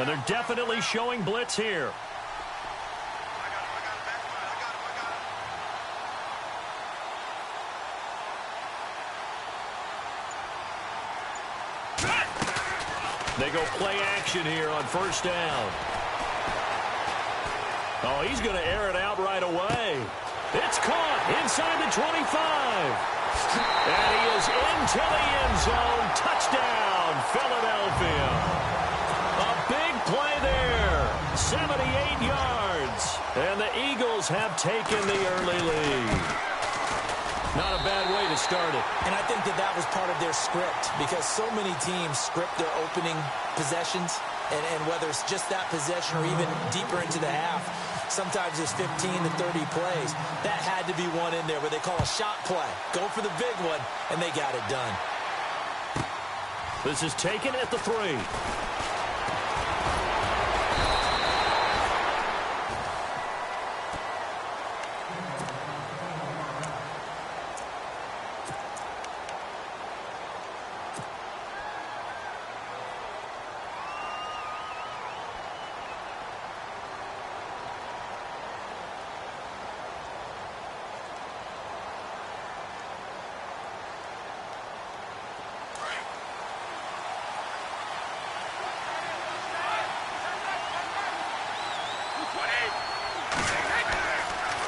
And they're definitely showing blitz here. They go play action here on first down. Oh, he's going to air it out right away. It's caught inside the 25. And he is into the end zone. Touchdown, Philadelphia. A big play there. 78 yards. And the Eagles have taken the early lead. Not a bad way to start it. And I think that was part of their script, because so many teams script their opening possessions, and whether it's just that possession or even deeper into the half, sometimes it's 15 to 30 plays. That had to be one in there where they call a shot play. Go for the big one, and they got it done. This is taken at the 3.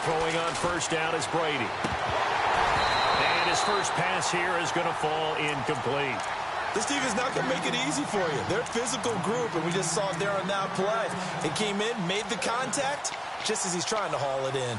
Throwing on first down is Brady. And his first pass here is going to fall incomplete. This team is not going to make it easy for you. They're a physical group, and we just saw it there on that play. It came in, made the contact, just as he's trying to haul it in.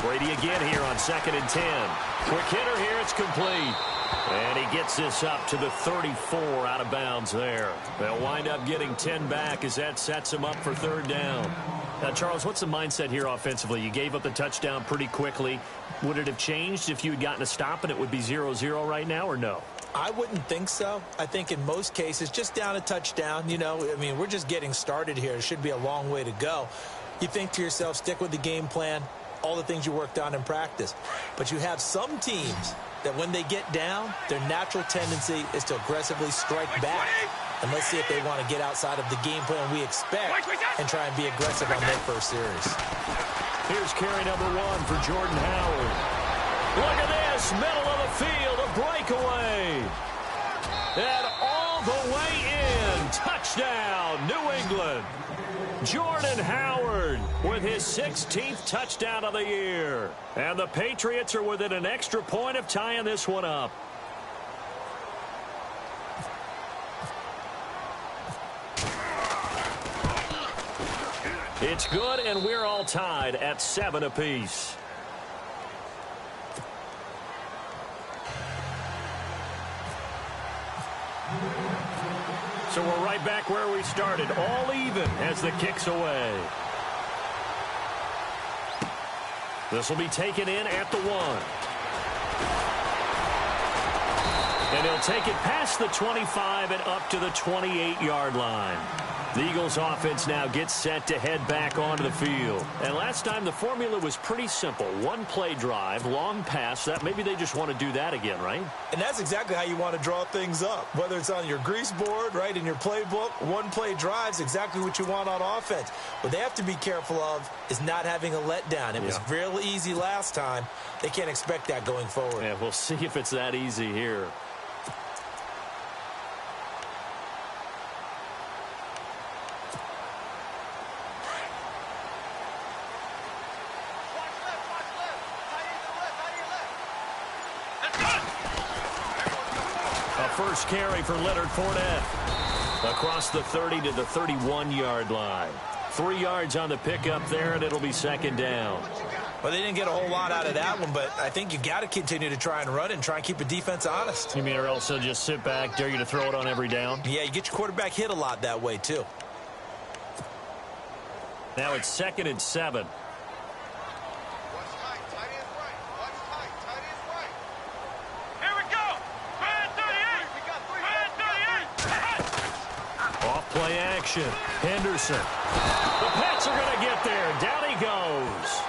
Brady again here on 2nd and 10. Quick hitter here, it's complete. And he gets this up to the 34 out of bounds there. They'll wind up getting 10 back as that sets him up for 3rd down. Now, Charles, what's the mindset here offensively? You gave up the touchdown pretty quickly. Would it have changed if you had gotten a stop and it would be 0-0 right now, or no? I wouldn't think so. I think in most cases, just down a touchdown, you know, I mean, we're just getting started here. It should be a long way to go. You think to yourself, stick with the game plan, all the things you worked on in practice. But you have some teams that when they get down, their natural tendency is to aggressively strike back. And let's see if they want to get outside of the game plan we expect and try and be aggressive on their first series. Here's carry number 1 for Jordan Howard. Look at this, middle of the field, a breakaway. And all the way in, touchdown, New England. Jordan Howard with his 16th touchdown of the year. And the Patriots are within an extra point of tying this one up. It's good, and we're all tied at 7 apiece. So we're right back where we started, all even as the kick's away. This will be taken in at the 1. And he'll take it past the 25 and up to the 28-yard line. The Eagles offense now gets set to head back onto the field. And last time the formula was pretty simple. One play drive, long pass. That maybe they just want to do that again, right? And that's exactly how you want to draw things up. Whether it's on your grease board, right, in your playbook, one play drive's exactly what you want on offense. What they have to be careful of is not having a letdown. It was real easy last time. They can't expect that going forward. Yeah, we'll see if it's that easy here. First carry for Leonard Fournette. Across the 30 to the 31-yard line. 3 yards on the pickup there, and it'll be 2nd down. Well, they didn't get a whole lot out of that one, but I think you got to continue to try and run and try and keep the defense honest. You mean, or else they'll just sit back, dare you to throw it on every down? Yeah, you get your quarterback hit a lot that way, too. Now it's 2nd and 7. action. Henderson. The Pats are going to get there. Down he goes.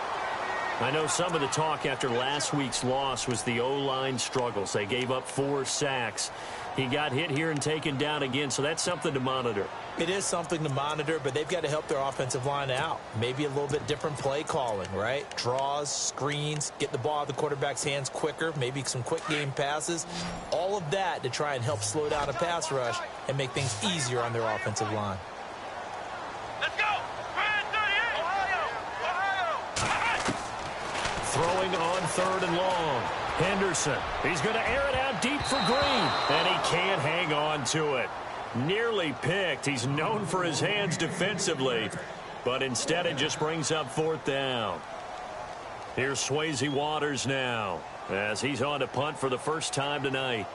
I know some of the talk after last week's loss was the O-line struggles. They gave up 4 sacks. He got hit here and taken down again, so that's something to monitor. It is something to monitor, but they've got to help their offensive line out. Maybe a little bit different play calling, right? Draws, screens, get the ball out of the quarterback's hands quicker, maybe some quick game passes. All of that to try and help slow down a pass rush and make things easier on their offensive line. Let's go! Throwing on 3rd and long. Henderson. He's going to air it out deep for Green. And he can't hang on to it. Nearly picked. He's known for his hands defensively. But instead it just brings up 4th down. Here's Swayze Waters now as he's on to punt for the first time tonight.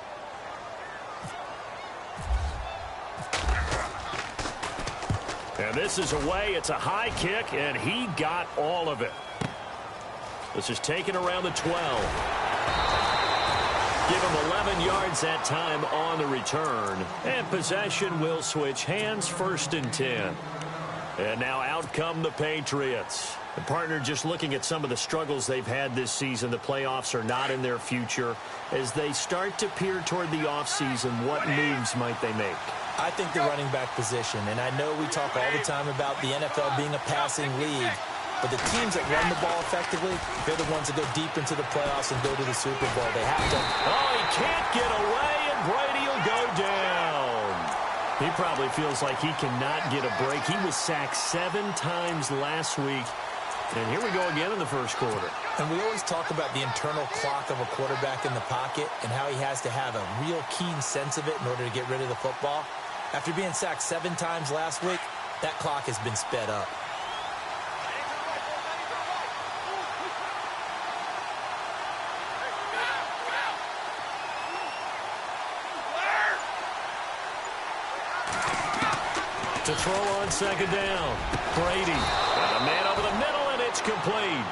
And this is away. It's a high kick, and he got all of it. This is taken around the 12. Give him 11 yards that time on the return. And possession will switch hands, 1st and 10. And now out come the Patriots. The partner, just looking at some of the struggles they've had this season, the playoffs are not in their future. As they start to peer toward the offseason, what moves might they make? I think the running back position, and I know we talk all the time about the NFL being a passing league, but the teams that run the ball effectively, they're the ones that go deep into the playoffs and go to the Super Bowl. They have to. Oh, he can't get away, and Brady will go down. He probably feels like he cannot get a break. He was sacked 7 times last week. And here we go again in the first quarter. And we always talk about the internal clock of a quarterback in the pocket and how he has to have a real keen sense of it in order to get rid of the football. After being sacked 7 times last week, that clock has been sped up. To throw on 2nd down. Brady. And a man over the middle, and it's complete.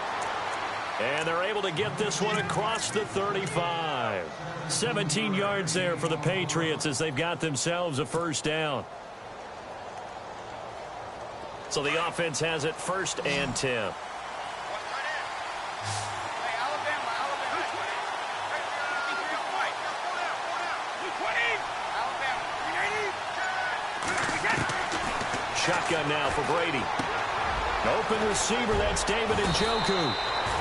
And they're able to get this one across the 35. 17 yards there for the Patriots as they've got themselves a 1st down. So the offense has it 1st and 10. Shotgun now for Brady. Open receiver, that's David Njoku.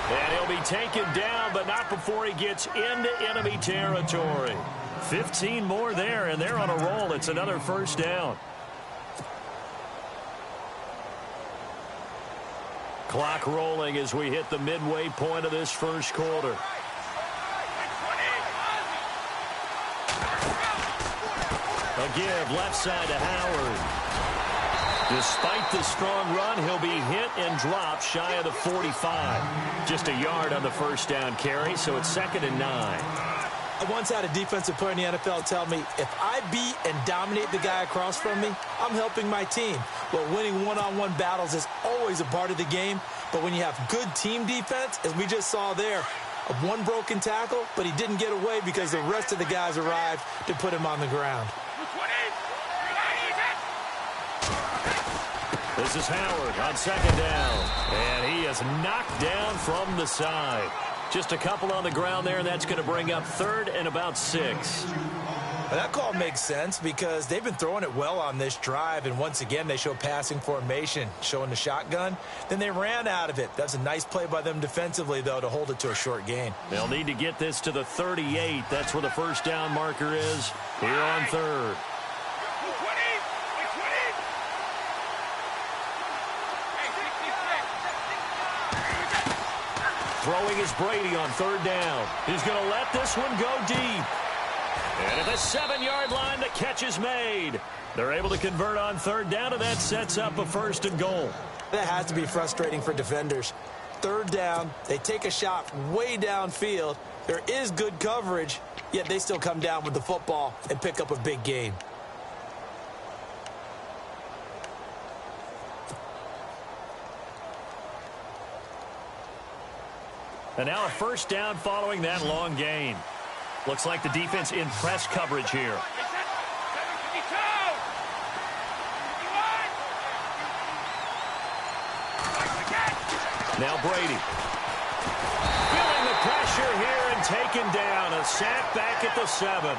And he'll be taken down, but not before he gets into enemy territory. 15 more there, and they're on a roll. It's another 1st down. Clock rolling as we hit the midway point of this first quarter. A give left side to Howard. Despite the strong run, he'll be hit and dropped shy of the 45. Just a yard on the 1st down carry, so it's 2nd and 9. I once had a defensive player in the NFL tell me, if I beat and dominate the guy across from me, I'm helping my team. Well, winning one-on-one battles is always a part of the game, but when you have good team defense, as we just saw there, one broken tackle, but he didn't get away because the rest of the guys arrived to put him on the ground. This is Howard on 2nd down. And he is knocked down from the side. Just a couple on the ground there, and that's going to bring up 3rd and about 6. Well, that call makes sense because they've been throwing it well on this drive, and once again they show passing formation, showing the shotgun. Then they ran out of it. That's a nice play by them defensively, though, to hold it to a short gain. They'll need to get this to the 38. That's where the 1st down marker is here on 3rd. Throwing is Brady on 3rd down. He's going to let this one go deep. And at the 7-yard line, the catch is made. They're able to convert on 3rd down, and that sets up a 1st and goal. That has to be frustrating for defenders. 3rd down, they take a shot way downfield. There is good coverage, yet they still come down with the football and pick up a big gain. And now a 1st down following that long gain. Looks like the defense in press coverage here. Now Brady. Feeling the pressure here and taken down. A sack back at the 7.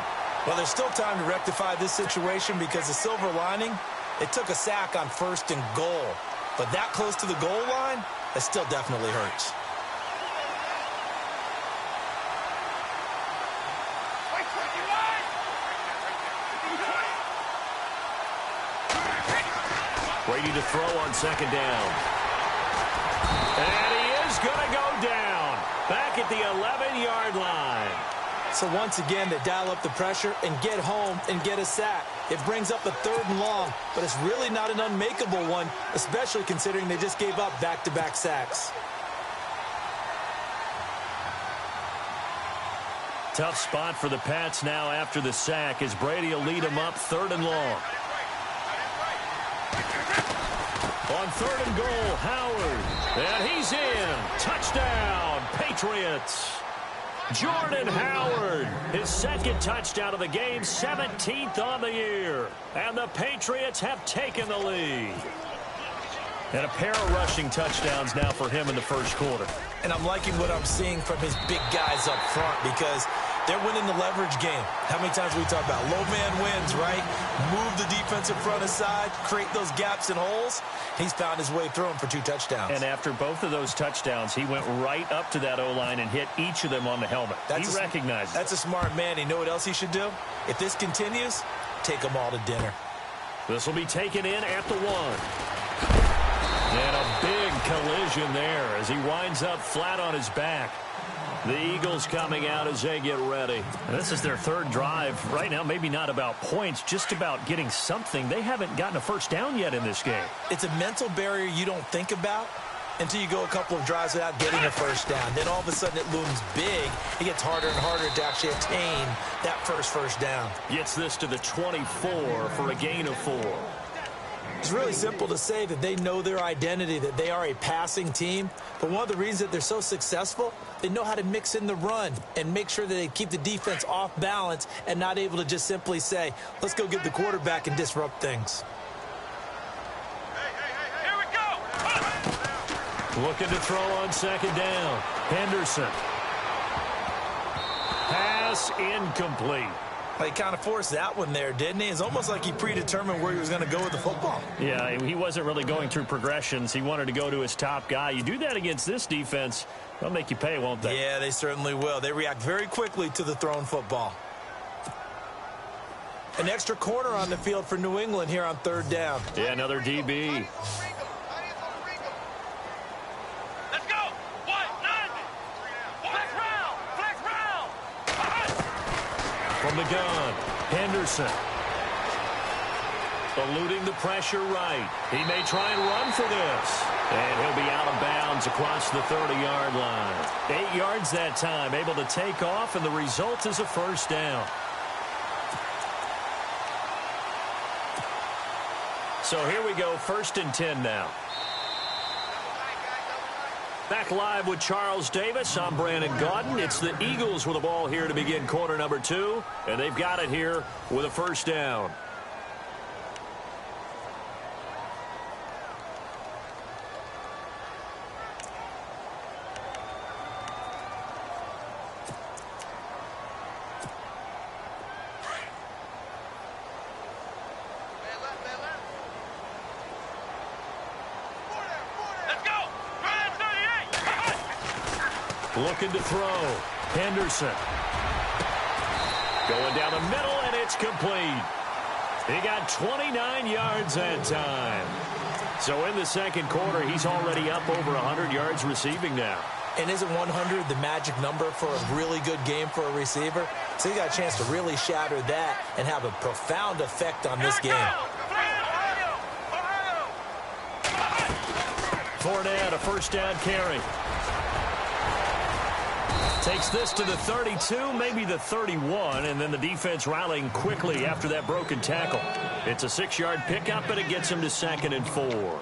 Well, there's still time to rectify this situation because the silver lining, it took a sack on 1st and goal. But that close to the goal line, that still definitely hurts. Brady to throw on 2nd down. And he is going to go down. Back at the 11-yard line. So once again, they dial up the pressure and get home and get a sack. It brings up a 3rd and long, but it's really not an unmakeable one, especially considering they just gave up back-to-back sacks. Tough spot for the Pats now after the sack as Brady will lead them up 3rd and long. On 3rd and goal, Howard. And he's in. Touchdown, Patriots. Jordan Howard, his 2nd touchdown of the game, 17th on the year. And the Patriots have taken the lead. And a pair of rushing touchdowns now for him in the 1st quarter. And I'm liking what I'm seeing from his big guys up front because they're winning the leverage game. How many times we talk about low man wins, right? Move the defensive front aside, create those gaps and holes. He's found his way through them for 2 touchdowns. And after both of those touchdowns, he went right up to that O-line and hit each of them on the helmet. He recognized it. That's a smart man. You know what else he should do? If this continues, take them all to dinner. This will be taken in at the 1. And a big collision there as he winds up flat on his back. The Eagles coming out as they get ready. And this is their 3rd drive. Right now, maybe not about points, just about getting something. They haven't gotten a 1st down yet in this game. It's a mental barrier you don't think about until you go a couple of drives without getting a 1st down. Then all of a sudden it looms big. It gets harder and harder to actually attain that first down. Gets this to the 24 for a gain of 4. It's really simple to say that they know their identity, that they are a passing team. But one of the reasons that they're so successful, they know how to mix in the run and make sure that they keep the defense off balance and not able to just simply say, let's go get the quarterback and disrupt things. Here we go. Looking to throw on 2nd down. Henderson. Pass incomplete. He kind of forced that one there, didn't he? It's almost like he predetermined where he was going to go with the football. Yeah, he wasn't really going through progressions. He wanted to go to his top guy. You do that against this defense, they'll make you pay, won't they? Yeah, they certainly will. They react very quickly to the thrown football. An extra corner on the field for New England here on 3rd down. Yeah, another DB. Let's go. 1-9. Flex round. From the gun, Henderson. Eluding the pressure right. He may try and run for this. And he'll be out of bounds across the 30-yard line. 8 yards that time, able to take off, and the result is a 1st down. So here we go, 1st and 10 now. Back live with Charles Davis. I'm Brandon Gaudin. It's the Eagles with the ball here to begin quarter number 2. And they've got it here with a 1st down. Looking to throw. Henderson. Going down the middle, and it's complete. He got 29 yards that time. So in the 2nd quarter, he's already up over 100 yards receiving now. And isn't 100 the magic number for a really good game for a receiver? So he got a chance to really shatter that and have a profound effect on this game. Fournette, a 1st down carry. Takes this to the 32, maybe the 31, and then the defense rallying quickly after that broken tackle. It's a 6-yard pickup, but it gets him to 2nd and 4.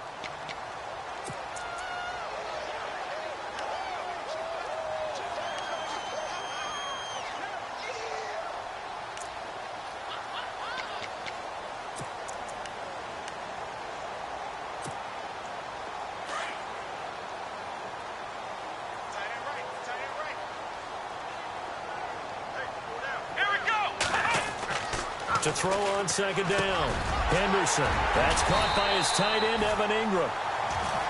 To throw on second down. Henderson. That's caught by his tight end, Evan Ingram.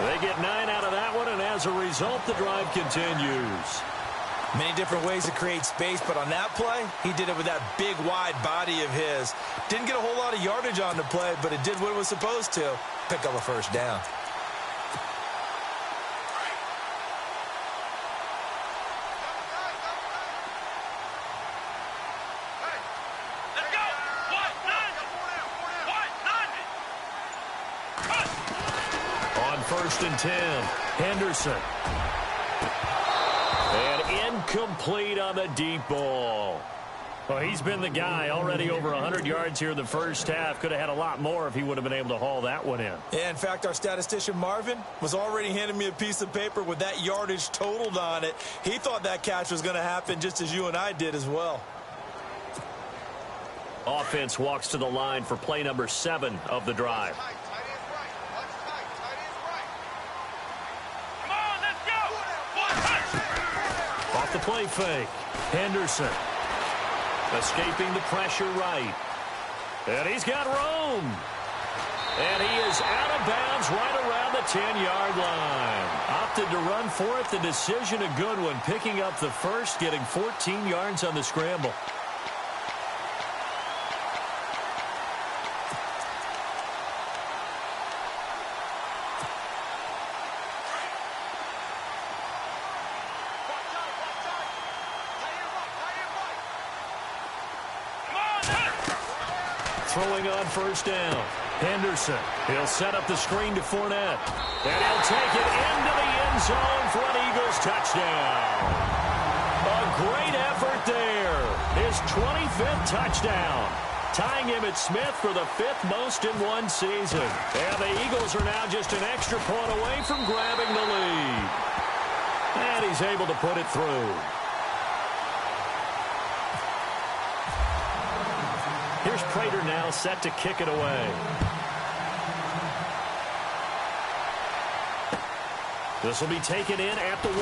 They get 9 out of that one, and as a result, the drive continues. Many different ways to create space, but on that play, he did it with that big, wide body of his. Didn't get a whole lot of yardage on the play, but it did what it was supposed to. Pick up a first down. Let's go. What? 9. On 1st and 10, Henderson. And incomplete on the deep ball. Well, he's been the guy, already over 100 yards here in the first half. Could have had a lot more if he would have been able to haul that one in. Yeah, in fact, our statistician Marvin was already handing me a piece of paper with that yardage totaled on it. He thought that catch was going to happen just as you and I did as well. Offense walks to the line for play number 7 of the drive. Come on, let's go. Off the play fake. Henderson. Escaping the pressure right. And he's got room. And he is out of bounds right around the 10-yard line. Opted to run for it. The decision a good one. Picking up the first, getting 14 yards on the scramble. Throwing on 1st down. Henderson. He'll set up the screen to Fournette. And he'll take it into the end zone for an Eagles touchdown. A great effort there. His 25th touchdown. Tying him at Smith for the 5th most in one season. And the Eagles are now just an extra point away from grabbing the lead. And he's able to put it through. Here's Prater now set to kick it away. This will be taken in at the 1.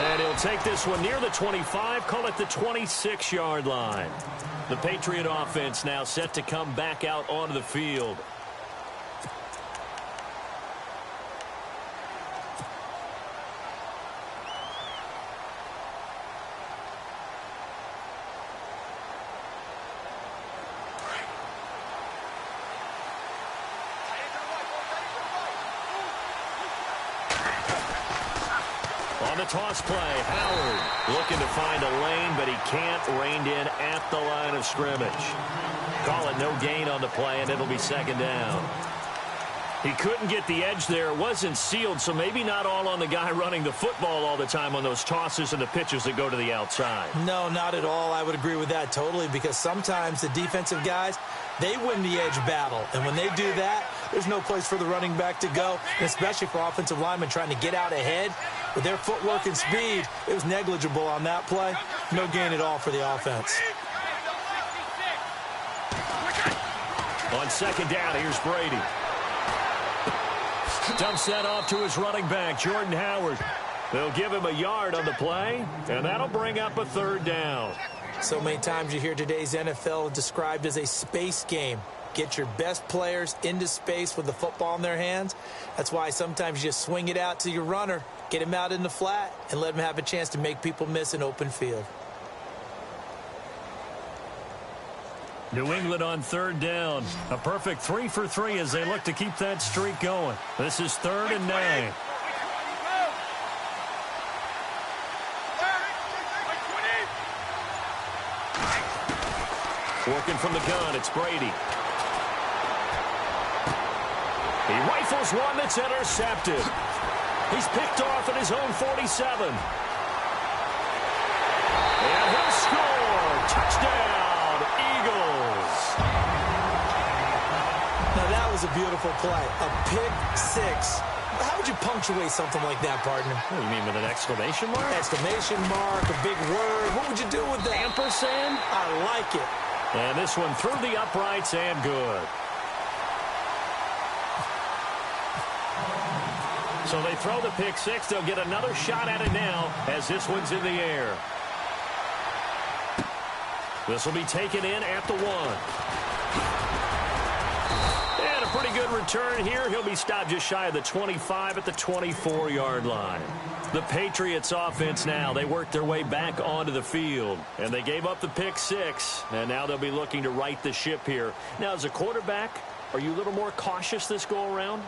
And he'll take this one near the 25, call it the 26-yard line. The Patriot offense now set to come back out onto the field. The toss play, Howard looking to find a lane, but he can't. Reined in at the line of scrimmage. Call it no gain on the play, and it'll be 2nd down. He couldn't get the edge there. It wasn't sealed, so maybe not all on the guy running the football all the time on those tosses and the pitches that go to the outside. No, not at all. I would agree with that totally, because sometimes the defensive guys, they win the edge battle. And when they do that, there's no place for the running back to go, and especially for offensive linemen trying to get out ahead. With their footwork and speed, it was negligible on that play. No gain at all for the offense. On 2nd down, here's Brady. Dumps that off to his running back, Jordan Howard. They'll give him a yard on the play, and that'll bring up a 3rd down. So many times you hear today's NFL described as a space game. Get your best players into space with the football in their hands. That's why sometimes you just swing it out to your runner, get him out in the flat, and let him have a chance to make people miss an open field. New England on 3rd down. A perfect 3 for 3 as they look to keep that streak going. This is 3rd and 9. Working from the gun, it's Brady. He rifles one that's intercepted. He's picked off at his own 47. And he'll score. Touchdown, Eagles. Now that was a beautiful play. A pick 6. How would you punctuate something like that, partner? What, you mean with an exclamation mark? Exclamation mark, a big word. What would you do with that? Ampersand? I like it. And this one through the uprights and good. So they throw the pick 6. They'll get another shot at it now as this one's in the air. This will be taken in at the 1. And a pretty good return here. He'll be stopped just shy of the 25 at the 24-yard line. The Patriots offense now, they worked their way back onto the field. And they gave up the pick 6. And now they'll be looking to right the ship here. Now, as a quarterback, are you a little more cautious this go-around?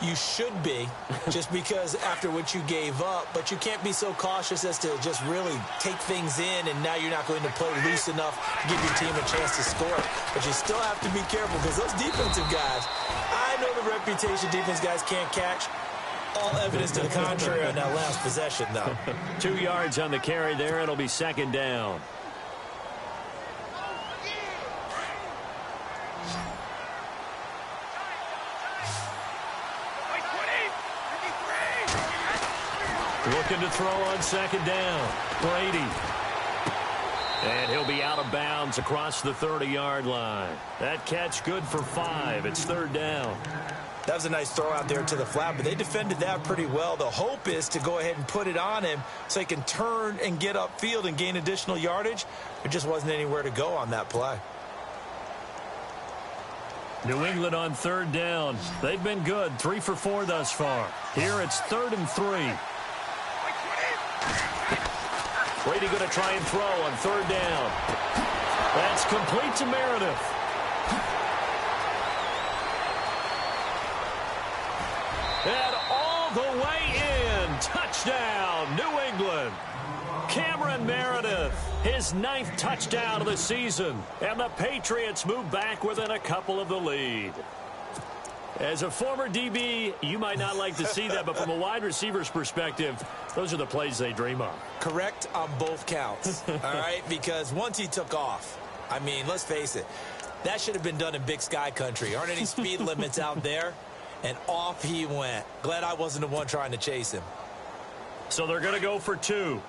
You should be, just because after what you gave up, but you can't be so cautious as to just really take things in, and now you're not going to play loose enough to give your team a chance to score. But you still have to be careful because those defensive guys, I know the reputation defense guys can't catch. All evidence to the contrary on that last possession, though. 2 yards on the carry there. It'll be second down. Looking to throw on second down. Brady. And he'll be out of bounds across the 30-yard line. That catch good for 5. It's third down. That was a nice throw out there to the flat, but they defended that pretty well. The hope is to go ahead and put it on him so he can turn and get upfield and gain additional yardage. There just wasn't anywhere to go on that play. New England on third down. They've been good. 3 for 4 thus far. Here it's 3rd and 3. Brady going to try and throw on third down. That's complete to Meredith. And all the way in. Touchdown, New England. Cameron Meredith, his 9th touchdown of the season. And the Patriots move back within a couple of the lead. As a former DB, you might not like to see that, but from a wide receiver's perspective, those are the plays they dream of. Correct on both counts, all right? Because once he took off, I mean, let's face it, that should have been done in Big Sky country. Aren't any speed limits out there? And off he went. Glad I wasn't the one trying to chase him. So they're going to go for 2.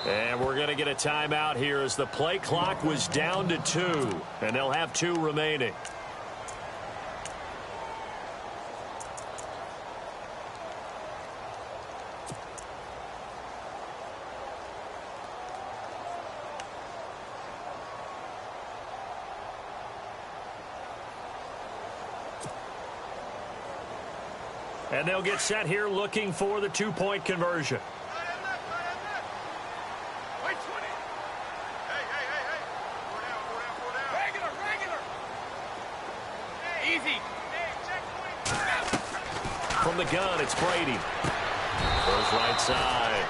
And we're going to get a timeout here as the play clock was down to 2. And they'll have 2 remaining. And they'll get set here looking for the 2-point conversion. From the gun, it's Brady. Goes right side.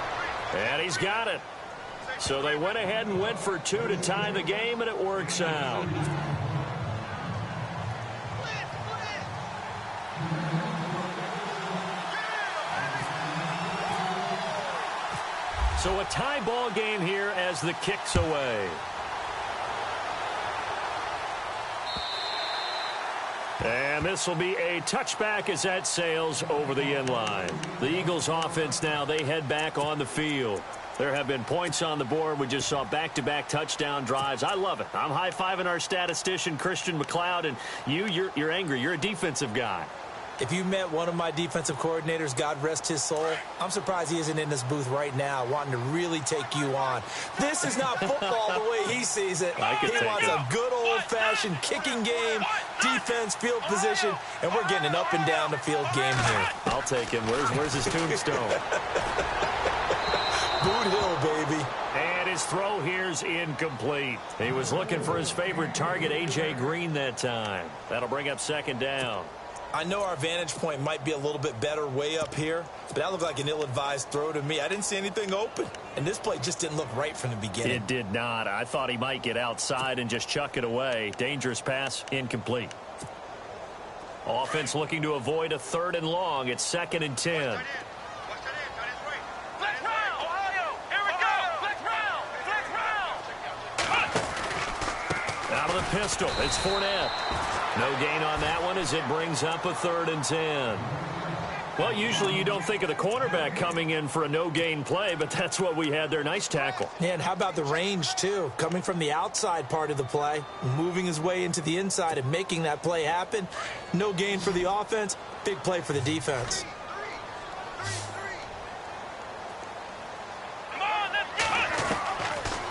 And he's got it. So they went ahead and went for 2 to tie the game, and it works out. So a tie ball game here as the kick's away. And this will be a touchback as that sails over the end line. The Eagles offense now, they head back on the field. There have been points on the board. We just saw back-to-back touchdown drives. I love it. I'm high-fiving our statistician, Christian McLeod, and you're angry. You're a defensive guy. If you met one of my defensive coordinators, God rest his soul, I'm surprised he isn't in this booth right now wanting to really take you on. This is not football the way he sees it. He wants a good old-fashioned kicking game, defense, field position, and we're getting an up and down the field game here. I'll take him. Where's his tombstone? Boot Hill, baby. And his throw here's incomplete. He was looking for his favorite target, A.J. Green, that time. That'll bring up second down. I know our vantage point might be a little bit better way up here, but that looked like an ill-advised throw to me. I didn't see anything open, and this play just didn't look right from the beginning. It did not. I thought he might get outside and just chuck it away. Dangerous pass, incomplete. Offense looking to avoid a 3rd and long. It's 2nd and 10. Out of the pistol, it's Fournette. No gain on that one as it brings up a 3rd and 10. Well, usually you don't think of the cornerback coming in for a no-gain play, but that's what we had there. Nice tackle. Yeah, and how about the range, too? Coming from the outside part of the play, moving his way into the inside and making that play happen. No gain for the offense, big play for the defense.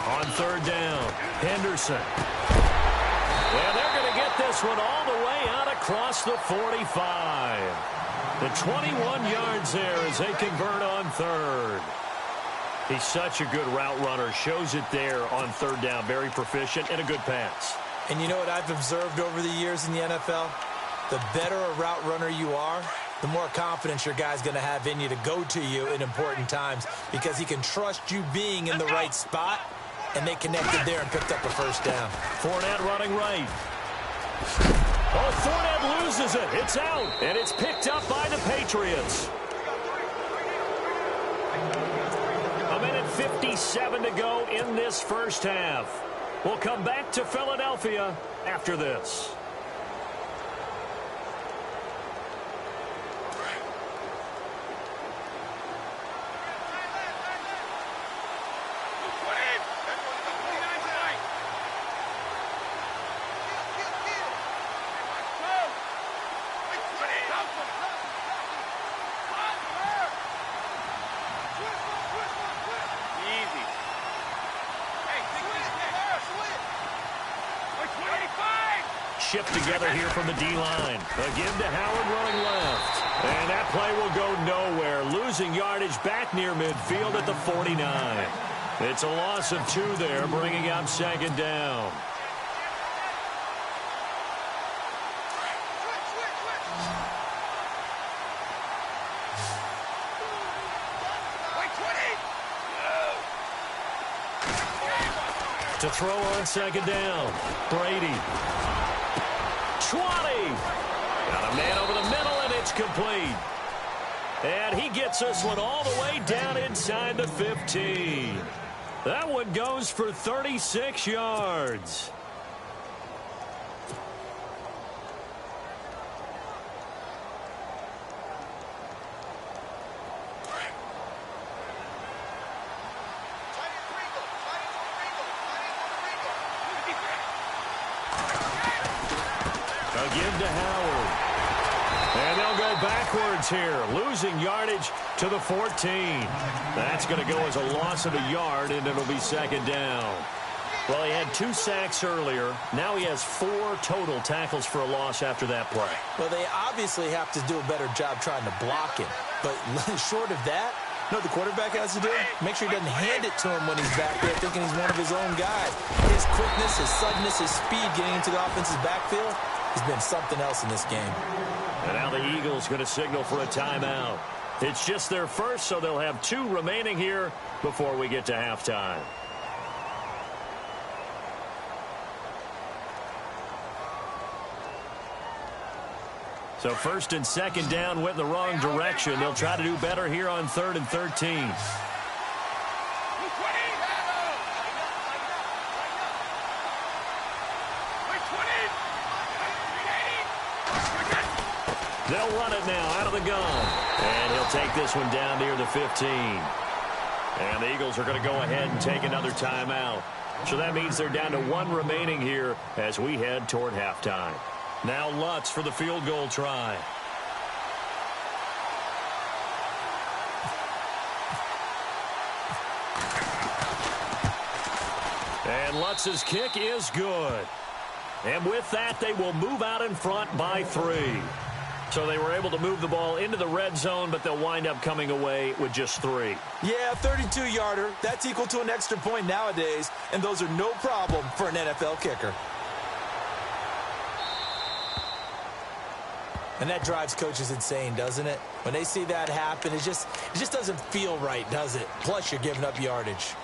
On third down, Henderson. And they're going to get this one all the way out across the 45. The 21 yards there as they convert on third. He's such a good route runner. Shows it there on third down. Very proficient and a good pass. And you know what I've observed over the years in the NFL? The better a route runner you are, the more confidence your guy's going to have in you to go to you in important times because he can trust you being in the right spot, and they connected there and picked up a first down. Fournette running right. Oh, Fournette loses it. It's out, and it's picked up by the Patriots. A minute 57 to go in this first half. We'll come back to Philadelphia after this. Shift together here from the D-line. Again to Howard running left. And that play will go nowhere. Losing yardage back near midfield at the 49. It's a loss of 2 there, bringing up second down. To throw on second down, Brady. 20. Got a man over the middle, and it's complete. And he gets this one all the way down inside the 15. That one goes for 36 yards. Give to Howard. And they'll go backwards here, losing yardage to the 14. That's going to go as a loss of a yard, and it'll be second down. Well, he had 2 sacks earlier. Now he has 4 total tackles for a loss after that play. Well, they obviously have to do a better job trying to block him. But short of that, you know what the quarterback has to do? Make sure he doesn't hand it to him when he's back there thinking he's one of his own guys. His quickness, his suddenness, his speed getting into the offense's backfield has been something else in this game. And now the Eagles going to signal for a timeout. It's just their first, so they'll have 2 remaining here before we get to halftime. So first and second down went in the wrong direction. They'll try to do better here on 3rd and 13. They'll run it now out of the gun. And he'll take this one down near the 15. And the Eagles are going to go ahead and take another timeout. So that means they're down to 1 remaining here as we head toward halftime. Now Lutz for the field goal try. And Lutz's kick is good. And with that, they will move out in front by 3. So they were able to move the ball into the red zone, but they'll wind up coming away with just 3. Yeah, 32-yarder. That's equal to an extra point nowadays, and those are no problem for an NFL kicker. And that drives coaches insane, doesn't it? When they see that happen, it just doesn't feel right, does it? Plus, you're giving up yardage.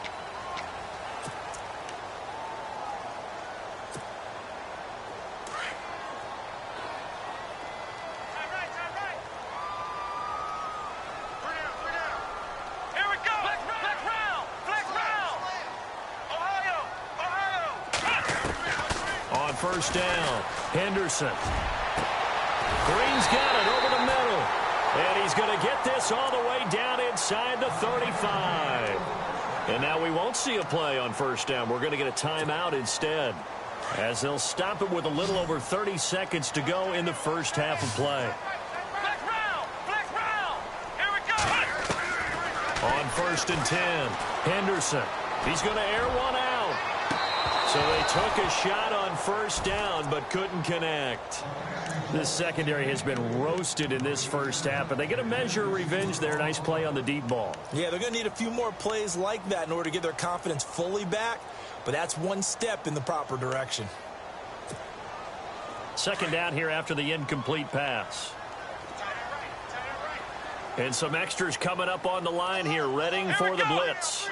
First down, Henderson. Green's got it over the middle. And he's going to get this all the way down inside the 35. And now we won't see a play on first down. We're going to get a timeout instead, as they'll stop it with a little over 30 seconds to go in the first half of play. Black round. Here we go. On first and 10, Henderson. He's going to air one out. So they took a shot on first down but couldn't connect. This secondary has been roasted in this first half, but they get a measure of revenge there. Nice play on the deep ball. Yeah, they're going to need a few more plays like that in order to get their confidence fully back, but that's one step in the proper direction. Second down here after the incomplete pass. And some extras coming up on the line here, readying for the blitz.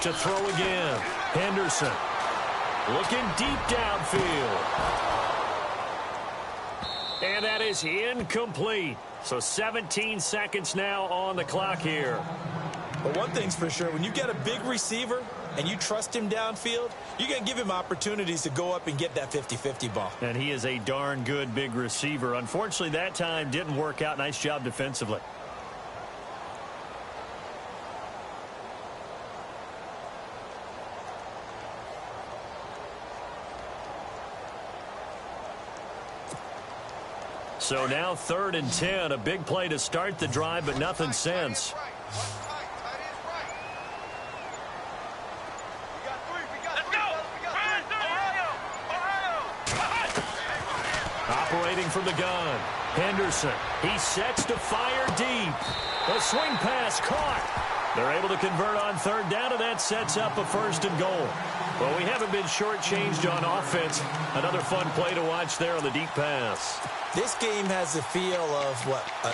To throw again, Henderson looking deep downfield. And that is incomplete. So 17 seconds now on the clock here. But one thing's for sure, when you get a big receiver and you trust him downfield, you're going to give him opportunities to go up and get that 50-50 ball. And he is a darn good big receiver. Unfortunately, that time didn't work out. Nice job defensively. So now 3rd and 10, a big play to start the drive, but nothing since. Operating from the gun, Henderson. He sets to fire deep. A swing pass caught. They're able to convert on 3rd down, and that sets up a 1st and goal. Well, we haven't been shortchanged on offense. Another fun play to watch there on the deep pass. This game has the feel of,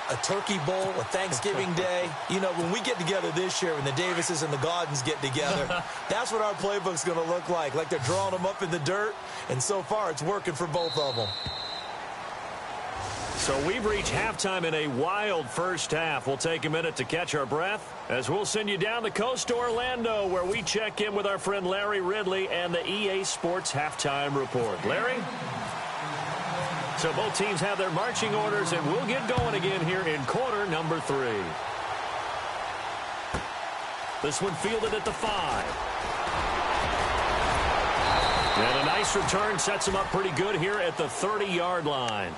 a turkey bowl, a Thanksgiving day. You know, when we get together this year, when the Davises and the Gaudens get together, that's what our playbook's going to look like they're drawing them up in the dirt, and so far it's working for both of them. So we've reached halftime in a wild first half. We'll take a minute to catch our breath as we'll send you down the coast to Orlando, where we check in with our friend Larry Ridley and the EA Sports Halftime Report. Larry? So both teams have their marching orders, and we'll get going again here in quarter number 3. This one fielded at the 5. And a nice return sets them up pretty good here at the 30-yard line.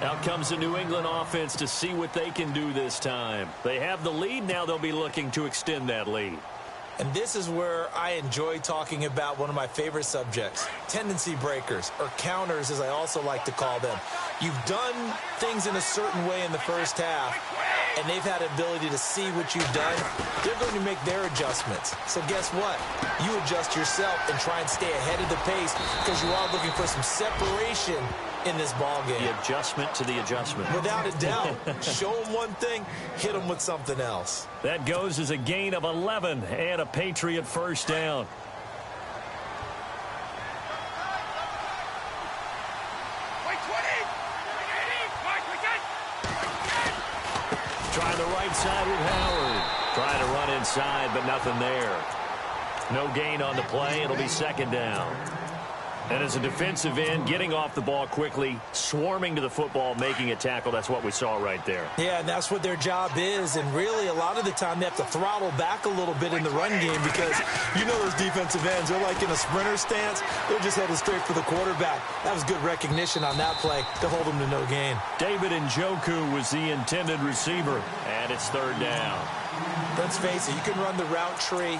Out comes the New England offense to see what they can do this time. They have the lead. Now they'll be looking to extend that lead. And this is where I enjoy talking about one of my favorite subjects, tendency breakers, or counters as I also like to call them. You've done things in a certain way in the first half, and they've had an ability to see what you've done. They're going to make their adjustments. So guess what? You adjust yourself and try and stay ahead of the pace, because you are looking for some separation in this ball game. The adjustment to the adjustment. Without a doubt. Show them one thing, hit them with something else. That goes as a gain of 11 and a Patriot first down. Try the right side with Howard. Try to run inside, but nothing there. No gain on the play. It'll be 2nd down. And as a defensive end, getting off the ball quickly, swarming to the football, making a tackle, that's what we saw right there. Yeah, and that's what their job is. And really, a lot of the time, they have to throttle back a little bit in the run game, because you know those defensive ends, they're like in a sprinter stance. They're just headed straight for the quarterback. That was good recognition on that play to hold them to no gain. David Njoku was the intended receiver, and it's 3rd down. Let's face it, you can run the route tree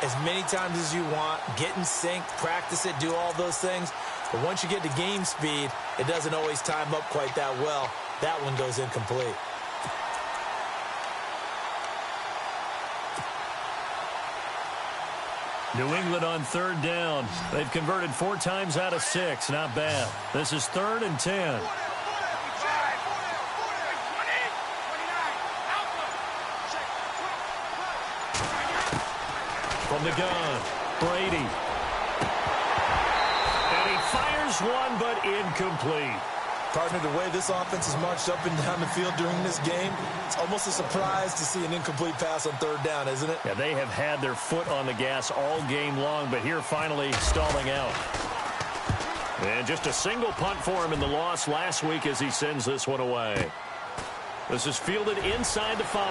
as many times as you want, get in sync, practice it, do all those things. But once you get to game speed, it doesn't always time up quite that well. That one goes incomplete. New England on 3rd down. They've converted 4 times out of 6. Not bad. This is 3rd and 10. From the gun, Brady. And he fires one, but incomplete. Partner, the way this offense has marched up and down the field during this game, it's almost a surprise to see an incomplete pass on 3rd down, isn't it? Yeah, they have had their foot on the gas all game long, but here finally stalling out. And just a single punt for him in the loss last week as he sends this one away. This is fielded inside the 5.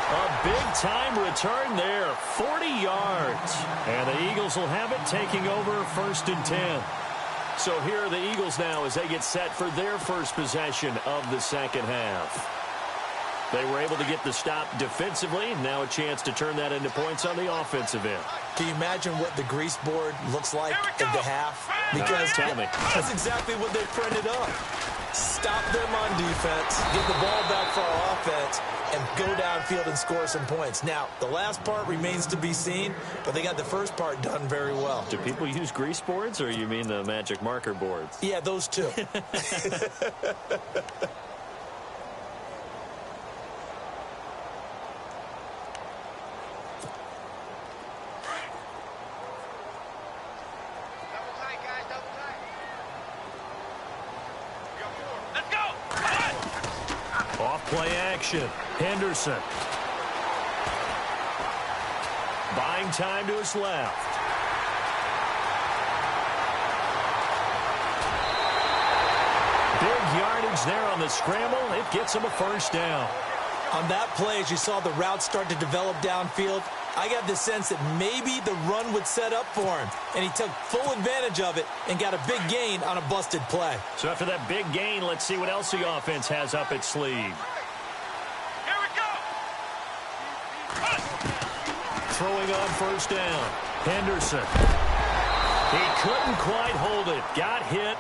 A big-time return there, 40 yards. And the Eagles will have it, taking over 1st and 10. So here are the Eagles now as they get set for their first possession of the second half. They were able to get the stop defensively. Now a chance to turn that into points on the offensive end. Can you imagine what the grease board looks like in the half? Because that's exactly what they printed up. Stop them on defense, get the ball back for our offense, and go downfield and score some points. Now, the last part remains to be seen, but they got the first part done very well. Do people use grease boards, or you mean the magic marker boards? Yeah, those two. Play action. Henderson. Buying time to his left. Big yardage there on the scramble. It gets him a first down. On that play, as you saw the route start to develop downfield, I got the sense that maybe the run would set up for him, and he took full advantage of it and got a big gain on a busted play. So after that big gain, let's see what else the offense has up its sleeve. Throwing on first down. Henderson. He couldn't quite hold it. Got hit.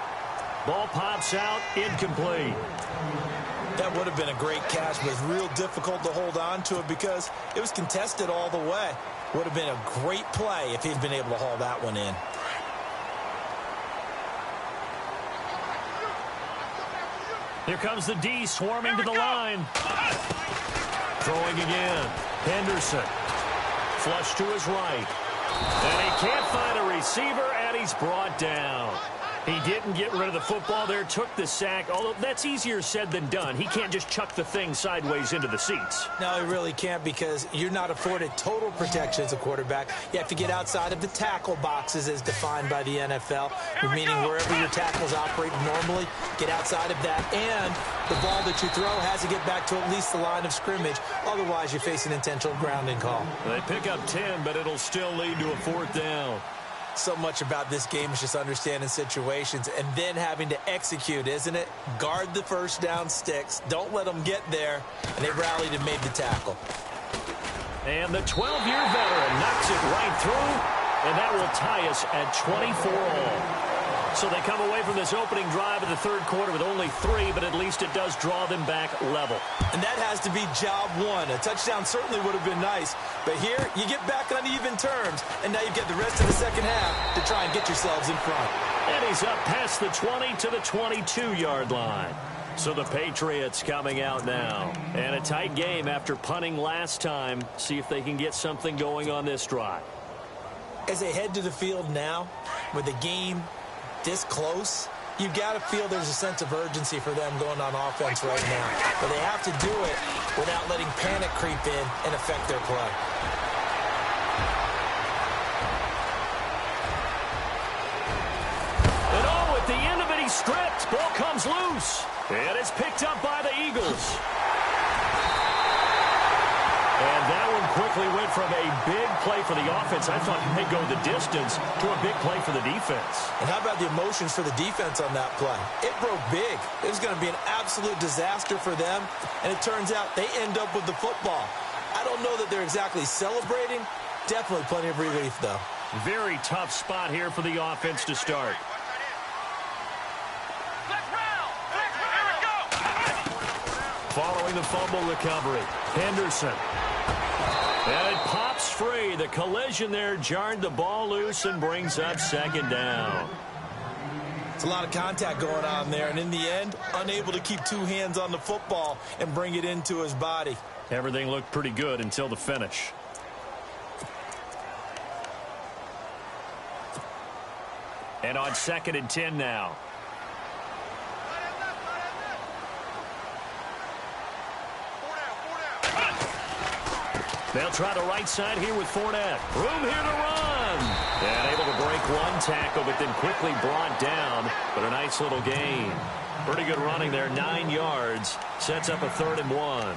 Ball pops out. Incomplete. That would have been a great catch, but it's real difficult to hold on to it because it was contested all the way. Would have been a great play if he'd been able to haul that one in. Here comes the D swarming to the line. Throwing again. Henderson. Flush to his right. And he can't find a receiver, and he's brought down. He didn't get rid of the football there, took the sack, although that's easier said than done. He can't just chuck the thing sideways into the seats. No, he really can't because you're not afforded total protection as a quarterback. You have to get outside of the tackle boxes as defined by the NFL, meaning wherever your tackles operate normally, get outside of that, and the ball that you throw has to get back to at least the line of scrimmage. Otherwise, you face an intentional grounding call. They pick up 10, but it'll still lead to a 4th down. So much about this game is just understanding situations and then having to execute, isn't it? Guard the first down sticks. Don't let them get there. And they rallied and made the tackle. And the 12-year veteran knocks it right through, and that will tie us at 24 all. So they come away from this opening drive in the third quarter with only 3, but at least it does draw them back level. And that has to be job one. A touchdown certainly would have been nice, but here you get back on even terms, and now you get the rest of the second half to try and get yourselves in front. And he's up past the 20 to the 22-yard line. So the Patriots coming out now. And a tight game after punting last time. See if they can get something going on this drive. As they head to the field now, with the game this close, you got to feel there's a sense of urgency for them going on offense right now. But they have to do it without letting panic creep in and affect their play. And oh, at the end of it, he's stripped. Ball comes loose. And it's picked up by the Eagles. And that one quickly went from a big play for the offense, I thought they'd go the distance, to a big play for the defense. And how about the emotions for the defense on that play? It broke big. It was going to be an absolute disaster for them, and it turns out they end up with the football. I don't know that they're exactly celebrating. Definitely plenty of relief, though. Very tough spot here for the offense to start. Following the fumble recovery, Henderson. And it pops free. The collision there jarred the ball loose and brings up second down. It's a lot of contact going on there, and in the end, unable to keep two hands on the football and bring it into his body. Everything looked pretty good until the finish. And on 2nd and 10 now. They'll try the right side here with Fournette. Room here to run. And able to break one tackle, but then quickly brought down. But a nice little gain. Pretty good running there, 9 yards. Sets up a 3rd and 1.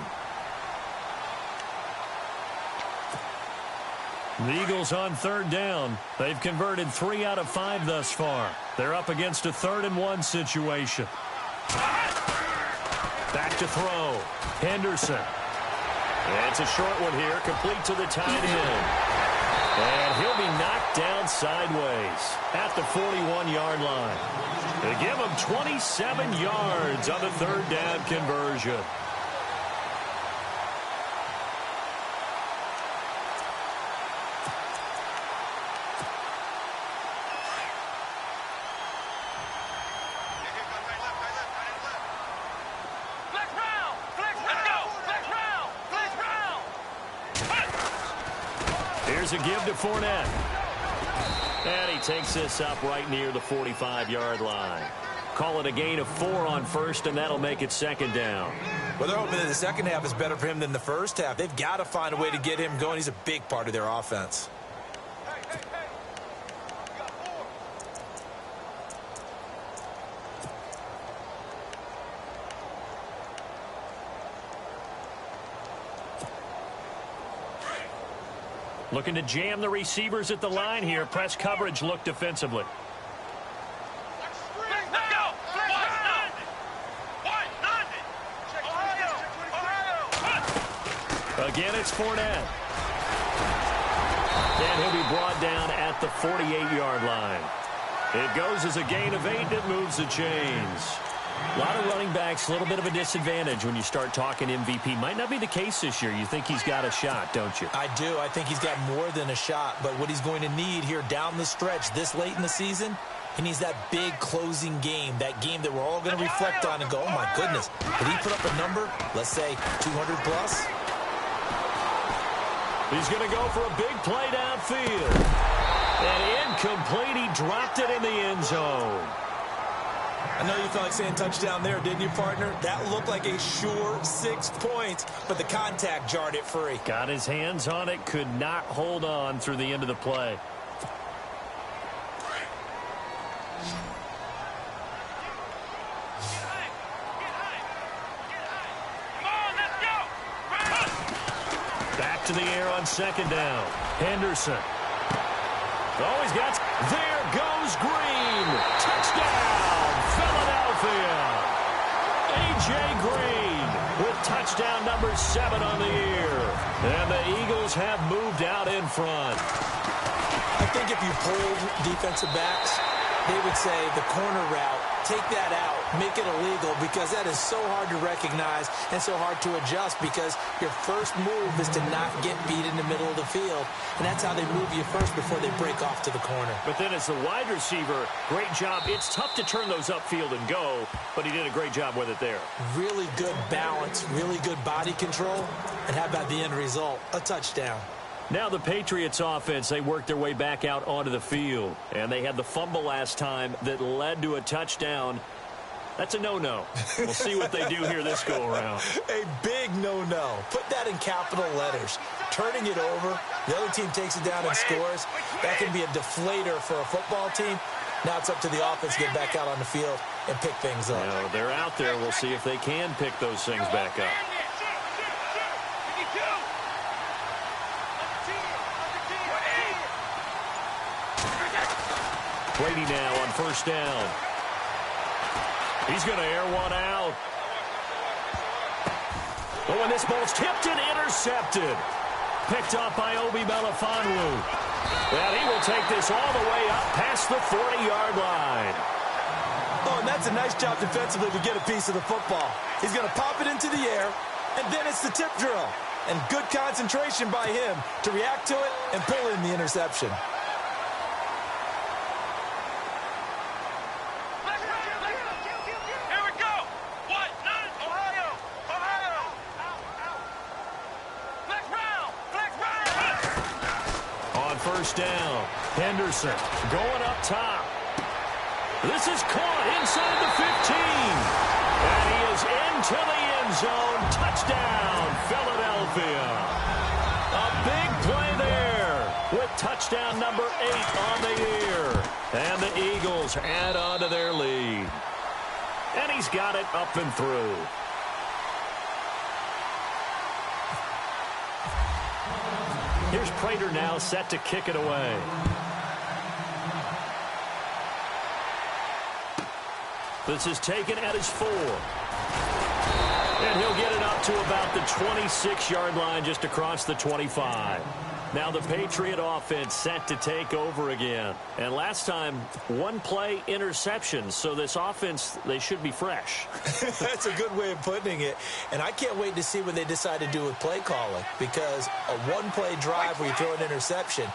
The Eagles on 3rd down. They've converted 3 out of 5 thus far. They're up against a 3rd and 1 situation. Back to throw. Henderson. And it's a short one here, complete to the tight end. And he'll be knocked down sideways at the 41-yard line. They give him 27 yards on the 3rd down conversion. Here's a give to Fournette. And he takes this up right near the 45-yard line. Call it a gain of 4 on 1st, and that'll make it 2nd down. Well, they're hoping that the second half is better for him than the first half. They've got to find a way to get him going. He's a big part of their offense. Looking to jam the receivers at the line here. Press coverage look defensively. Again, it's Fournette. And he'll be brought down at the 48-yard line. It goes as a gain of 8. It moves the chains. A lot of running backs, a little bit of a disadvantage when you start talking MVP. Might not be the case this year. You think he's got a shot, don't you? I do. I think he's got more than a shot. But what he's going to need here down the stretch this late in the season, he needs that big closing game, that game that we're all going to reflect on and go, oh, my goodness, did he put up a number, let's say 200 plus? He's going to go for a big play downfield. And incomplete. He dropped it in the end zone. I know you felt like saying touchdown there, didn't you, partner? That looked like a sure 6 points, but the contact jarred it free. Got his hands on it, could not hold on through the end of the play. Back to the air on 2nd down. Henderson. Oh, he's got... There goes Green. Touchdown, Philadelphia. A.J. Green with touchdown number 7 on the year. And the Eagles have moved out in front. I think if you polled defensive backs, they would say the corner route, take that out, make it illegal, because that is so hard to recognize and so hard to adjust, because your first move is to not get beat in the middle of the field, and that's how they move you first before they break off to the corner. But then as the wide receiver, great job. It's tough to turn those upfield and go, but he did a great job with it there. Really good balance, really good body control, and how about the end result? A touchdown. Now the Patriots offense, they worked their way back out onto the field. And they had the fumble last time that led to a touchdown. That's a no-no. We'll see what they do here this go-around. A big no-no. Put that in capital letters. Turning it over, the other team takes it down and scores. That can be a deflator for a football team. Now it's up to the offense to get back out on the field and pick things up. You know, they're out there. We'll see if they can pick those things back up. Brady now on 1st down. He's going to air one out. Oh, and this ball's tipped and intercepted. Picked off by Obi Melifonwu. And he will take this all the way up past the 40-yard line. Oh, and that's a nice job defensively to get a piece of the football. He's going to pop it into the air, and then it's the tip drill. And good concentration by him to react to it and pull in the interception. Down. Henderson going up top. This is caught inside the 15. And he is into the end zone. Touchdown, Philadelphia. A touchdown number 8 on the year. And the Eagles add on to their lead. And he's got it up and through. Here's Prater now set to kick it away. This is taken at his 4. And he'll get it up to about the 26-yard line, just across the 25. Now the Patriot offense set to take over again. And last time, one-play interception. So this offense, they should be fresh. That's a good way of putting it. And I can't wait to see what they decide to do with play calling. Because a one-play drive where you throw an interception,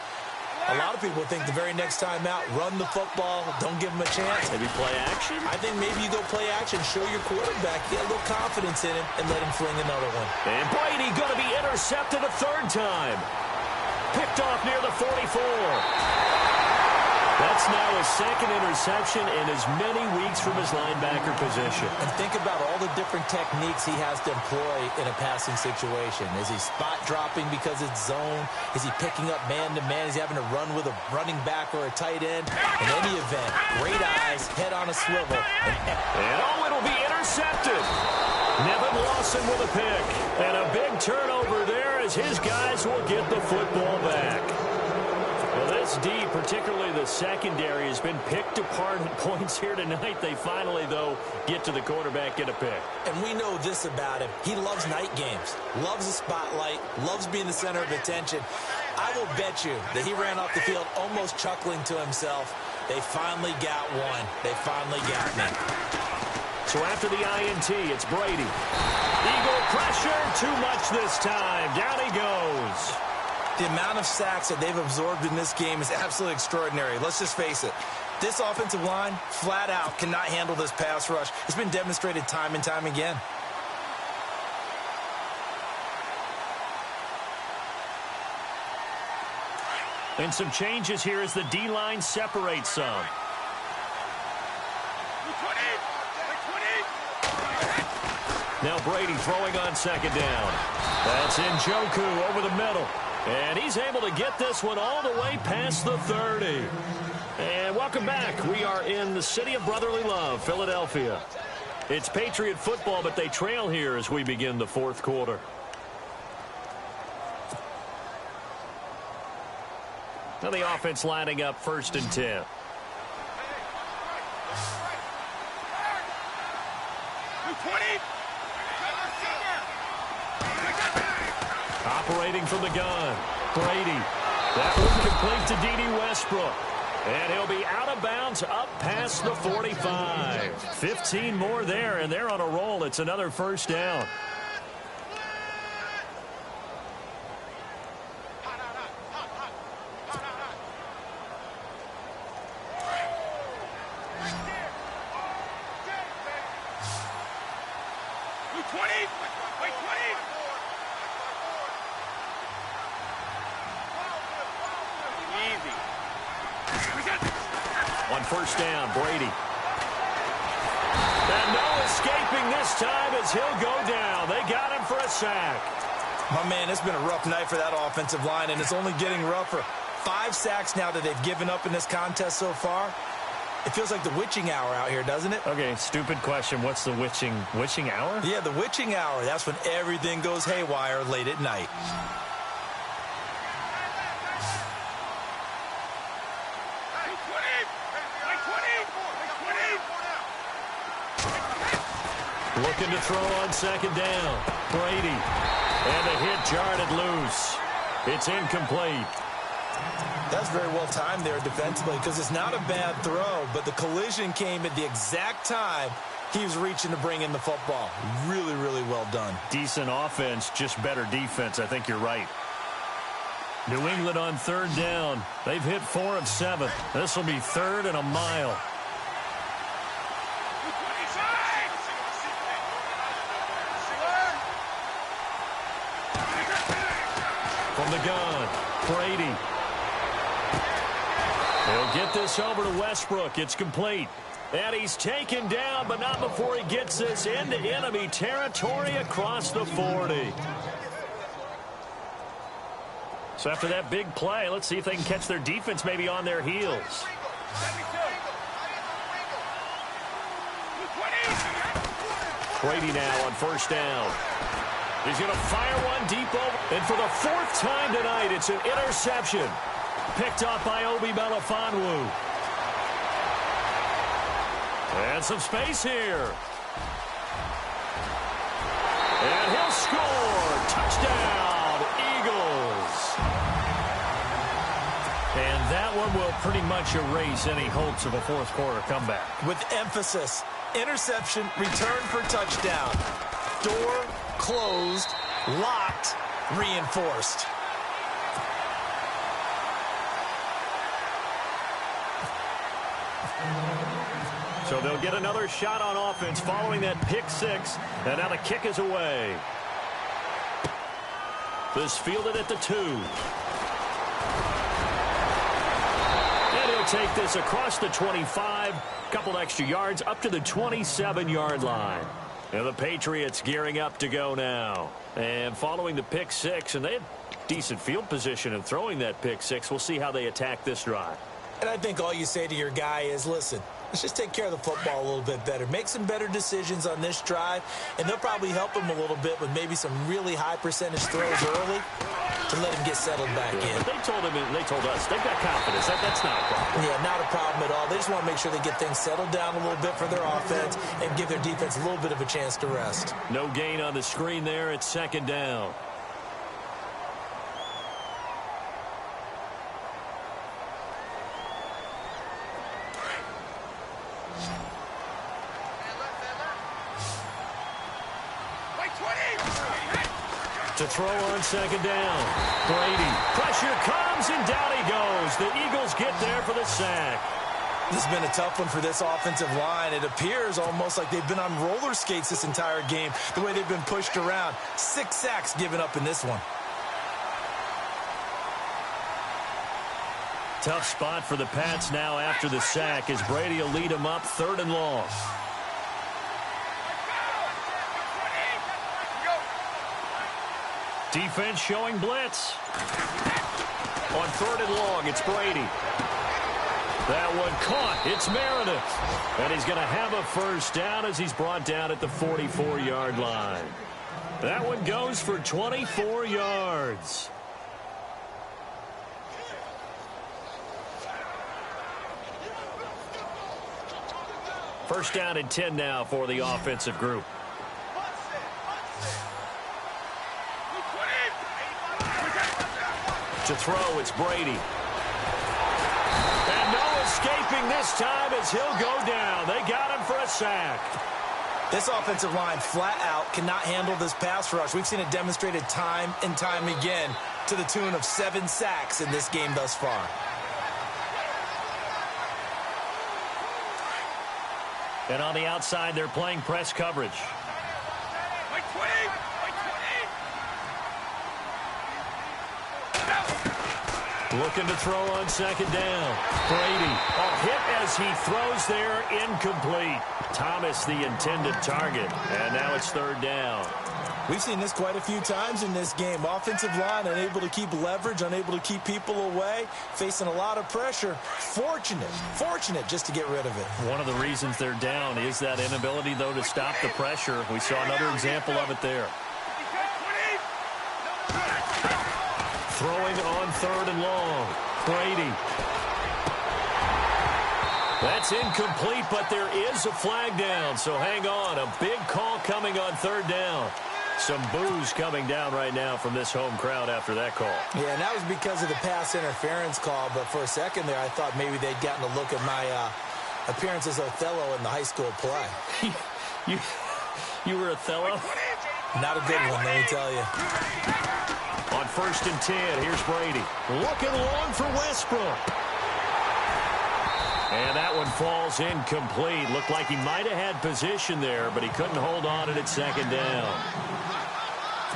a lot of people think the very next time out, run the football, don't give them a chance. Maybe play action? I think maybe you go play action, show your quarterback, get a little confidence in him, and let him fling another one. And Brady going to be intercepted a 3rd time. Picked off near the 44. That's now his 2nd interception in as many weeks from his linebacker position. And think about all the different techniques he has to employ in a passing situation. Is he spot dropping because it's zone? Is he picking up man-to-man? Is he having to run with a running back or a tight end? In any event, great eyes, head on a swivel. And it'll be intercepted. Nevin Lawson with a pick. And a big turnover there as his guys will get the football back. Well, this D, particularly the secondary, has been picked apart at points here tonight. They finally, though, get to the quarterback, get a pick. And we know this about him. He loves night games, loves the spotlight, loves being the center of attention. I will bet you that he ran off the field almost chuckling to himself. They finally got one. They finally got me. So after the INT, it's Brady. Eagle pressure, too much this time. Down he goes. The amount of sacks that they've absorbed in this game is absolutely extraordinary. Let's just face it. This offensive line, flat out, cannot handle this pass rush. It's been demonstrated time and time again. And some changes here as the D-line separates some. Now Brady throwing on 2nd down. That's Njoku over the middle. And he's able to get this one all the way past the 30. And welcome back. We are in the city of brotherly love, Philadelphia. It's Patriot football, but they trail here as we begin the 4th quarter. Now the offense lining up 1st and 10. Operating from the gun, Brady. That one complete to D.D. Westbrook. And he'll be out of bounds up past the 45. 15 more there, and they're on a roll. It's another 1st down. On 1st down, Brady. And no escaping this time as he'll go down. They got him for a sack. My man, it's been a rough night for that offensive line, and it's only getting rougher. 5 sacks now that they've given up in this contest so far. It feels like the witching hour out here, doesn't it? Okay, stupid question. What's the witching hour? Yeah, the witching hour. That's when everything goes haywire late at night. Looking to throw on 2nd down. Brady. And the hit jarred it loose. It's incomplete. That's very well timed there defensively because it's not a bad throw, but the collision came at the exact time he was reaching to bring in the football. Really, really well done. Decent offense, just better defense. I think you're right. New England on 3rd down. They've hit 4 of 7. This will be 3rd and a mile. From the gun, Brady. He'll get this over to Westbrook. It's complete. And he's taken down, but not before he gets this into enemy territory across the 40. So after that big play, let's see if they can catch their defense maybe on their heels. Brady now on first down. He's going to fire one deep over. And for the fourth time tonight, it's an interception. Picked up by Obi Melifonwu. And some space here. And he'll score. Touchdown, Eagles. And that one will pretty much erase any hopes of a fourth quarter comeback. With emphasis, interception, return for touchdown. Door closed, locked, reinforced. So they'll get another shot on offense following that pick six. And now the kick is away. This fielded at the 2. And he'll take this across the 25. Couple extra yards up to the 27-yard line. And the Patriots gearing up to go now. And following the pick six, and they had decent field position in throwing that pick six. We'll see how they attack this drive. And I think all you say to your guy is, listen, let's just take care of the football a little bit better. Make some better decisions on this drive, and they'll probably help him a little bit with maybe some really high percentage throws early to let him get settled back in. They told him, and they told us, they've got confidence. That's not a problem. Yeah, not a problem at all. They just want to make sure they get things settled down a little bit for their offense and give their defense a little bit of a chance to rest. No gain on the screen there. It's second down. To throw on second down. Brady. Pressure comes, and down he goes. The Eagles get there for the sack. This has been a tough one for this offensive line. It appears almost like they've been on roller skates this entire game, the way they've been pushed around. 6 sacks given up in this one. Tough spot for the Pats now after the sack as Brady will lead them up 3rd and long. Defense showing blitz. On 3rd and long, it's Brady. That one caught. It's Meredith. And he's going to have a first down as he's brought down at the 44-yard line. That one goes for 24 yards. First down and 10 now for the offensive group. To throw, it's Brady. And no escaping this time as he'll go down. They got him for a sack. This offensive line flat out cannot handle this pass rush. We've seen it demonstrated time and time again to the tune of 7 sacks in this game thus far. And on the outside, they're playing press coverage. Looking to throw on second down. Brady, a hit as he throws there, incomplete. Thomas, the intended target. And now it's 3rd down. We've seen this quite a few times in this game. Offensive line unable to keep leverage, unable to keep people away, facing a lot of pressure. Fortunate just to get rid of it. One of the reasons they're down is that inability, though, to stop the pressure. We saw another example of it there. Throwing on 3rd and long. Brady. That's incomplete, but there is a flag down, so hang on. A big call coming on 3rd down. Some boos coming down right now from this home crowd after that call. Yeah, and that was because of the pass interference call, but for a second there, I thought maybe they'd gotten a look at my appearance as Othello in the high school play. You were Othello? Not a good one, let me tell you. On 1st and 10, here's Brady. Looking long for Westbrook. And that one falls incomplete. Looked like he might have had position there, but he couldn't hold on to it 2nd down.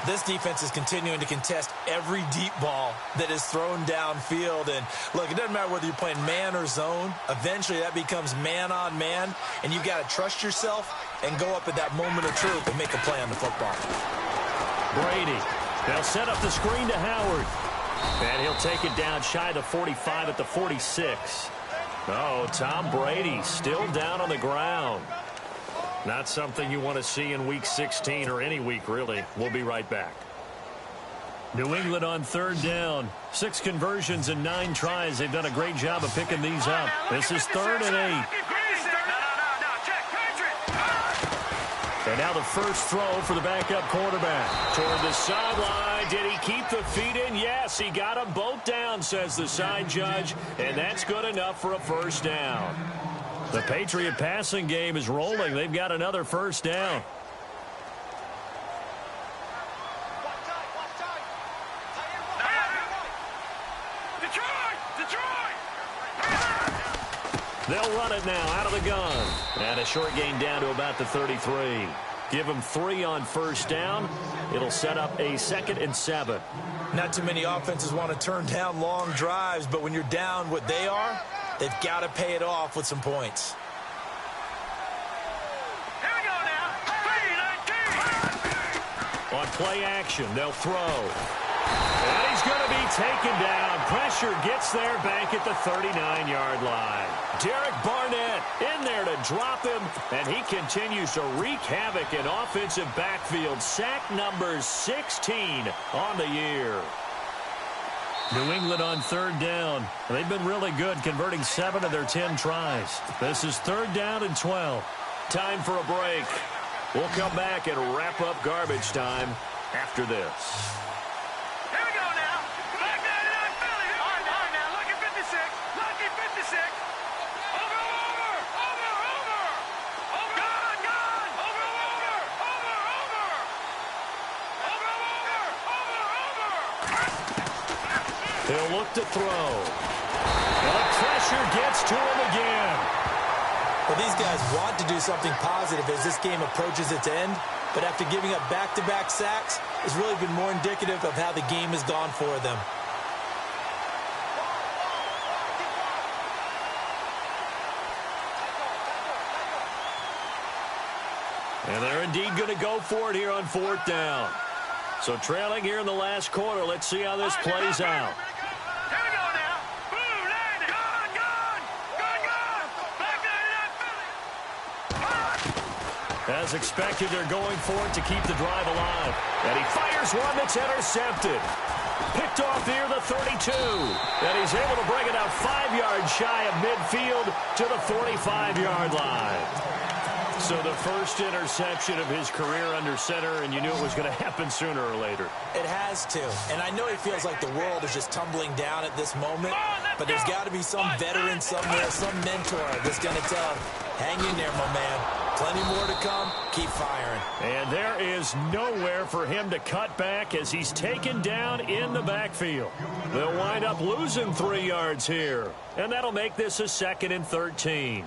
This defense is continuing to contest every deep ball that is thrown downfield. And, look, it doesn't matter whether you're playing man or zone. Eventually, that becomes man-on-man, and you've got to trust yourself and go up at that moment of truth and make a play on the football. Brady. They'll set up the screen to Howard. And he'll take it down shy of the 45 at the 46. Oh, Tom Brady still down on the ground. Not something you want to see in Week 16 or any week, really. We'll be right back. New England on third down. 6 conversions and 9 tries. They've done a great job of picking these up. This is 3rd and 8. And now the first throw for the backup quarterback. Toward the sideline. Did he keep the feet in? Yes, he got them both down, says the side judge. And that's good enough for a first down. The Patriot passing game is rolling. They've got another first down. They'll run it now out of the gun. And a short gain down to about the 33. Give them 3 on first down. It'll set up a 2nd and 7. Not too many offenses want to turn down long drives, but when you're down what they are, they've got to pay it off with some points. Here we go now. On play action, they'll throw. And he's going to be taken down. Pressure gets there back at the 39-yard line. Derek Barnett in there to drop him, and he continues to wreak havoc in offensive backfield. Sack number 16 on the year. New England on third down. They've been really good, converting 7 of their 10 tries. This is 3rd down and 12. Time for a break. We'll come back and wrap up garbage time after this. Here we go now. Back there, Philly. All right, now. Lucky 56. Lucky 56. Over. Gone. Over. He'll look to throw. The pressure gets to him again. Well, these guys want to do something positive as this game approaches its end, but after giving up back-to-back sacks, it's really been more indicative of how the game has gone for them. And they're indeed going to go for it here on 4th down. So trailing here in the last quarter, let's see how this plays out. Here we go now. Boom, landed. Gone. Back there, As expected, they're going for it to keep the drive alive. And he fires one that's intercepted. Picked off near the 32. And he's able to bring it out 5 yards shy of midfield to the 45-yard line. So the first interception of his career under center, and you knew it was going to happen sooner or later. It has to. And I know he feels like the world is just tumbling down at this moment, but there's got to be some veteran somewhere, some mentor that's going to tell him, hang in there, my man. Plenty more to come. Keep firing. And there is nowhere for him to cut back as he's taken down in the backfield. They'll wind up losing 3 yards here, and that'll make this a 2nd and 13.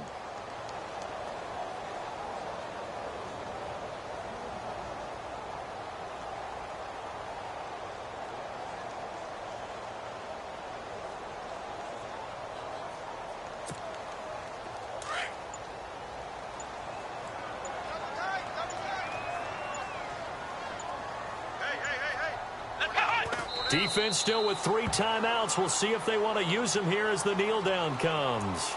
Defense still with 3 timeouts. We'll see if they want to use them here as the kneel down comes.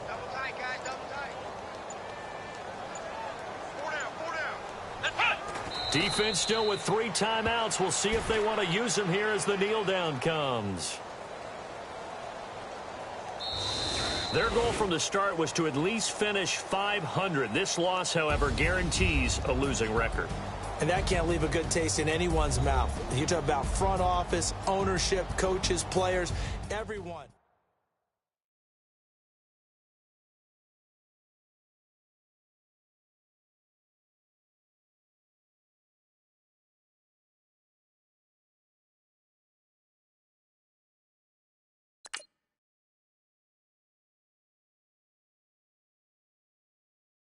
Double tight, guys. Double tight. 4 down. Defense still with 3 timeouts. We'll see if they want to use them here as the kneel down comes. Their goal from the start was to at least finish 500. This loss, however, guarantees a losing record. And that can't leave a good taste in anyone's mouth. You talk about front office, ownership, coaches, players, everyone.